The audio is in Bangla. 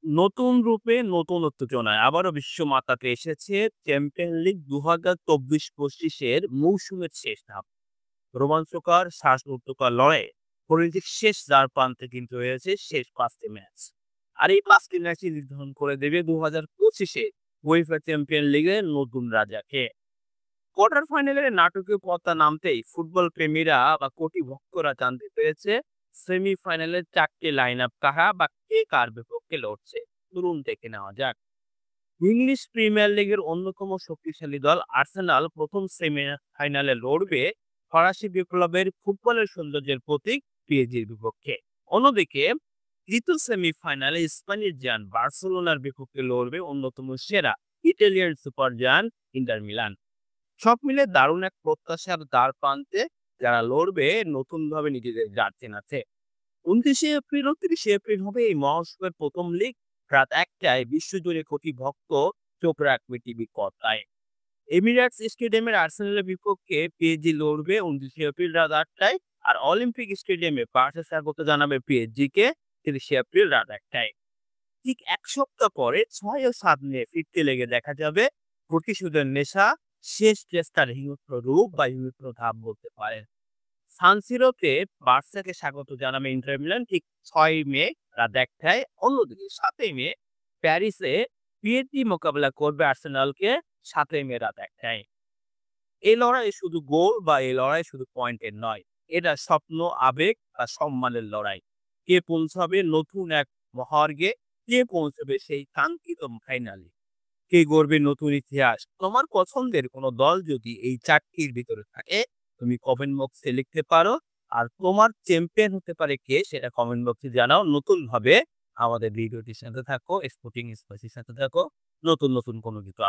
নতুন রূপে নতুন উত্তেজনায় আবারও বিশ্ব মাতাতে এসেছে চ্যাম্পিয়ন লিগ ২০২৪-২৫ এর মৌসুমের শেষ ধাপ। রোমাঞ্চকর শ্বাসরুদ্ধকর লড়াইয়ে পরিণতির শেষ দ্বার প্রান্তে কিন্তু হয়েছে শেষ ৫টি ম্যাচ। আর এই ৫টি ম্যাচই নির্ধারণ করে দেবে ২০২৫-এ উয়েফা চ্যাম্পিয়ন লিগের নতুন রাজাকে। কোয়ার্টার ফাইনালের নাটকীয় পথটা নামতেই ফুটবল প্রেমীরা বা কোটি ভক্তরা জানতে পেরেছে সেমিফাইনালের ৪টি লাইন আপ কাহা বা কে কার বিপক্ষে লড়ছে। চলুন দেখে নেওয়া যাক। ইংলিশ প্রিমিয়ার লিগের অন্যতম শক্তিশালী দল আর্সেনাল প্রথম সেমিফাইনালে লড়বে ফরাসি বিপ্লবের ফুটবলের সৌন্দর্যের প্রতীক পিএসজির বিপক্ষে। অন্যদিকে তৃতীয় সেমিফাইনালে স্প্যানিশ জায়ান্ট বার্সেলোনার বিপক্ষে লড়বে অন্যতম সেরা Italian super giant inter Milan. সব মিলে দারুণ এক প্রত্যাশার দ্বার প্রান্তে যারা লড়বে নতুন ভাবে নিজেদের জার্সি আছে। ২৯শে এপ্রিল ও ৩০শে এপ্রিল হবে এই মহোৎসবের প্রথম লিগ। রাত ১টায় বিশ্বজুড়ে কোটি ভক্ত চোখ রাখবে টিভি পর্দায়। এমিরেটস স্টেডিয়ামের আর্সেনালের বিপক্ষে পিএসজি লড়বে ২৯শে এপ্রিল রাত ৮টায়। আর অলিম্পিক স্টেডিয়ামে বার্সা স্বাগত জানাবে পিএসজি কে ৩০শে এপ্রিল রাত ১টায়। ঠিক এক সপ্তাহ পরে ৬ ও ৭ মে ফিরতে লেগে দেখা যাবে প্রতিশোধের নেশা, শেষ চেষ্টার হিংস্র রূপ বা হিংস্র ধাপ বলতে পারেন। সানসিরোতে বার্সাকে স্বাগত জানাবে ইন্টার মিলান ঠিক ৬ মে রাত ১টায়। অন্যদিকে ৭ই মে প্যারিসে পিএসজি মোকাবেলা করবে আর্সেনালকে ৭ই মে রাত ১টায়। এই লড়াই শুধু গোল বা এই লড়াই শুধু পয়েন্টের নয়। এটা স্বপ্ন, আবেগ আর সম্মানের লড়াই। কে পৌঁছাবে নতুন এক মহার্গে, কে পৌঁছবে সেই কাঙ্ক্ষিত ফাইনালে, কে গড়বে নতুন ইতিহাস। তোমার পছন্দের কোনো দল যদি এই ৪টির ভিতরে থাকে, তুমি কমেন্ট বক্সে লিখতে পারো। আর তোমার চ্যাম্পিয়ন হতে পারে কে সেটা কমেন্ট বক্সে জানাও। নতুনভাবে আমাদের ভিডিওটির সাথে থাকো, স্পোর্টিং স্পাইসির সাথে থাকো। নতুন কোনো কিছু